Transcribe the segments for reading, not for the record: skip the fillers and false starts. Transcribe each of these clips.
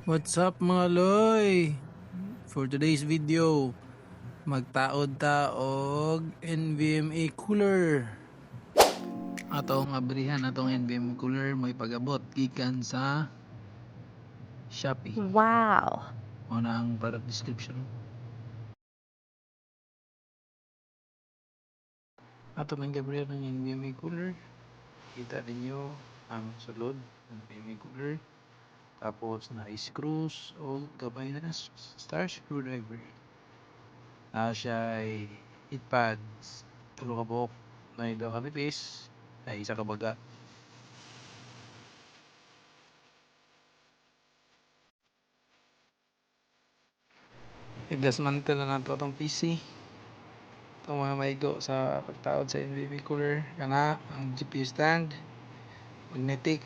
What's up mga loy? For today's video, magtaod ta og NVMe cooler. Atong abrihan atong NVMe cooler may pag-abot gikan sa Shopee. Wow. Una ang product description. Ato nang gabrihan ng NVMe cooler. Kita ninyo ang sulod ng NVMe cooler. Tapos na screws o gabay na star screwdriver. Siya ay heat pads, tulo ka buhok, na daw ka nipis, ay isa ka baga. I-dismantle na nato itong PC. Itong mga maigo sa pagtaod sa NVMe cooler. Kana, ang GPU stand, magnetic,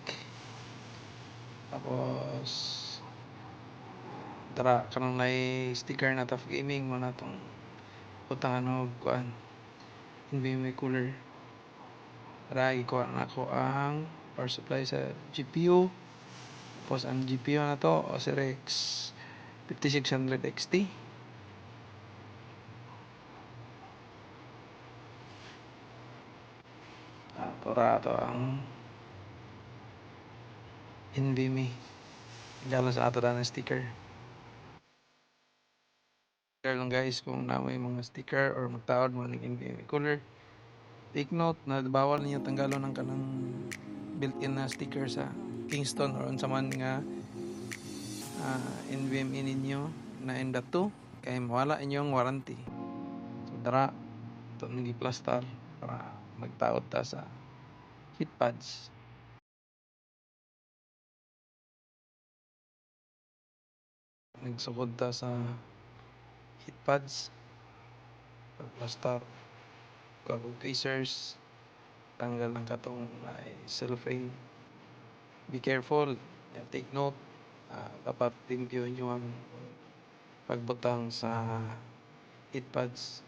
tapos tara, kanang na sticker na Tough Gaming mo na itong utangan o kuan NVMe cooler. Tara, ikuha na ako ang power supply sa GPU. Tapos ang GPU na to, Osirex 5600 XT. Para ito ang NVMe. Galo sa ato ng sticker. Share lang guys kung namoy mga sticker or magtawad mo ng NVMe cooler. Take note na bawal ninyo tanggalon ng kanang built-in na sticker sa Kingston or unsa man nga NVMe ninyo na N.2 kay mawala inyong warranty. So dara ito nang i-plaster para magtaod ta sa heat pads. Nagsugod ta sa heat pads, pag-plaster, kagong tweezers, tanggal ng katong cellophane. Be careful, take note, dapat limpyo nyo ang pagbutang sa heat pads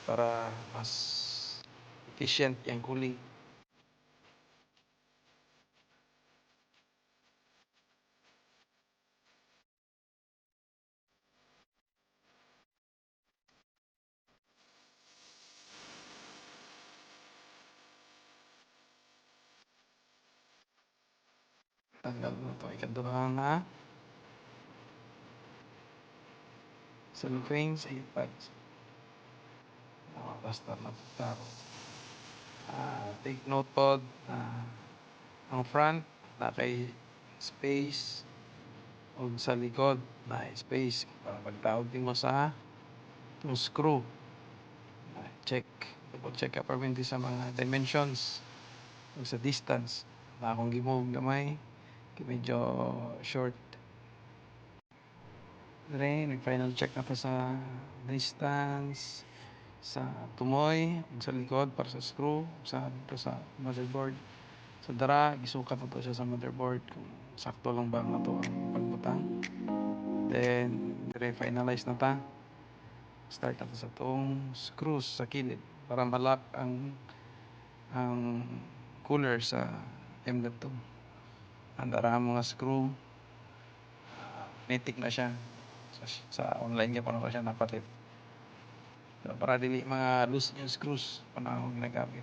para mas efficient yung cooling. Tanggal mo ito ikaduha nga cellophane sa heat pads. Basta mataro. Take note po, ang front na kay space o sa likod na space para pagtaod mo sa itong screw. Check, double check ka permanently sa mga dimensions o sa distance na akong gimove gamay medyo short. Nag-final check na to sa distance sa tumoy sa likod para sa screw sa dito sa motherboard. So dara gisukat na to siya sa motherboard kung sakto lang ba na to ang pagbutang. Then finalize na ta. Start na to sa tong screws sa kilid para malak ang cooler sa M.2. Ang dara mga screw magnetic na siya sa online nga pa na siya napalit. So, para dili mga loose yung screws panahon ginagamit.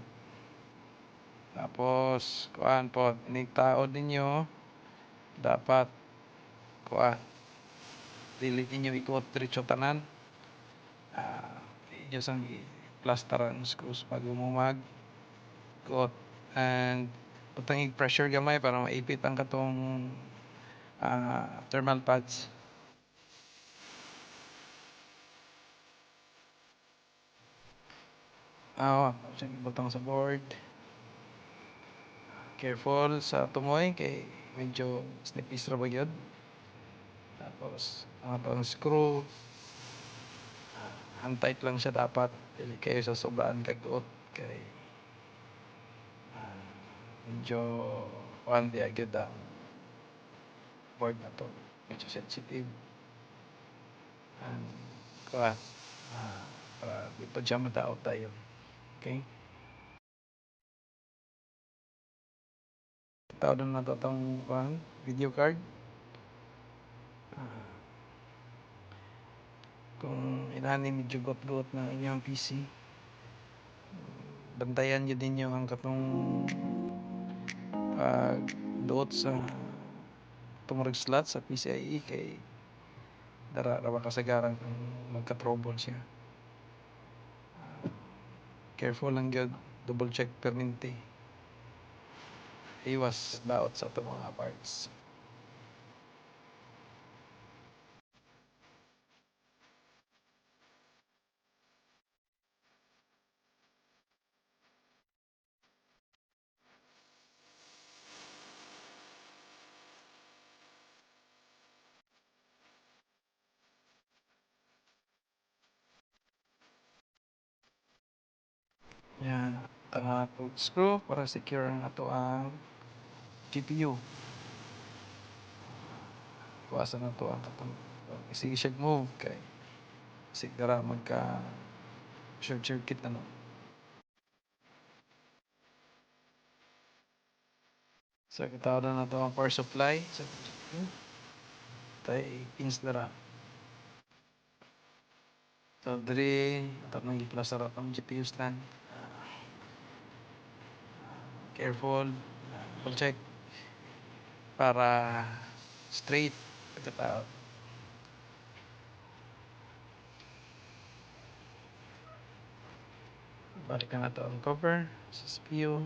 Tapos kuan po nigtaod ninyo dapat kuan dili ninyo ikot diretso tanan. Inyo sang plaster ang screws pag umumag ikot and butang pressure gamay para maipit ang katong thermal pads. Butang sa board. Careful sa tumoy kay medyo snipis ra ba yun. Tapos ang screw ang tight lang siya dapat dili kayo sa sobraan kagduot kay medyo di agad ang board na to medyo sensitive and kuha para di pa siya madaot tayo. Okay, tawag na to itong video card. Kung inani medyo got-got na inyong PC, bantayan nyo din yung ang katong pagduot sa tumurag slot sa PCIe kay dara rawa kasagaran kung magka-trouble siya. Careful lang gyud, double check perminti. Iwas daot sa itong mga parts. Yan, screw para secure ang ato ang GPU. Iwasan na to ang katong sige siya move kay sigara magka short circuit na no. So kitawag na to ang power supply sa GPU. Tay pins dara. So diri ato nang giplastar ang GPU stand. Careful, double check para straight pagkatao. Balik na to ang cover sa CPU.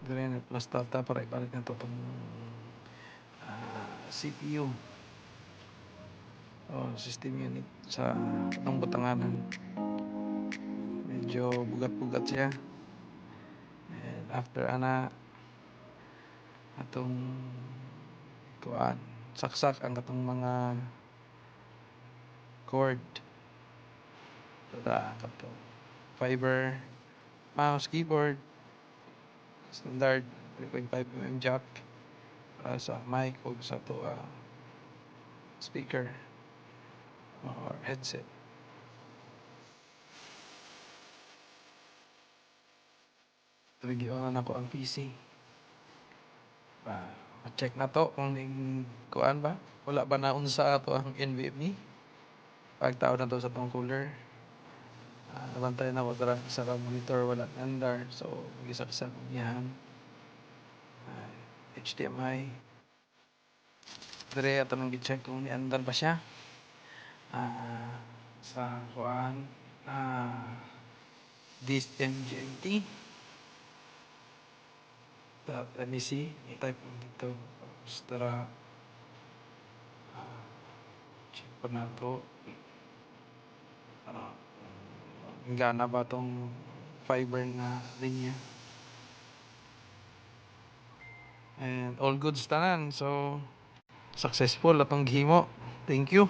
Dili na plus data para ibalik na to itong CPU o system unit sa itong butanganan. Medyo bugat-bugat siya. And after ana atong kuan saksak ang katong mga cord sa katong fiber mouse keyboard standard 3.5mm jack para sa mic o sa to speaker or headset. Tuwig-on ako ang PC. Ma-check na to kung kuan ba wala ba naunsa ato ang NVMe pagtao na to sa tong cooler. Nabantay na ko dara sa monitor wala andar so gisaksak yan. HDMI dire ato nang gi-check kung niandar ba siya sa kuan this MGMT. Let me see i-type mo dito tara check pa na to gana ba tong fiber na linya. And all goods tanan. So, successful atong gihimo. Thank you.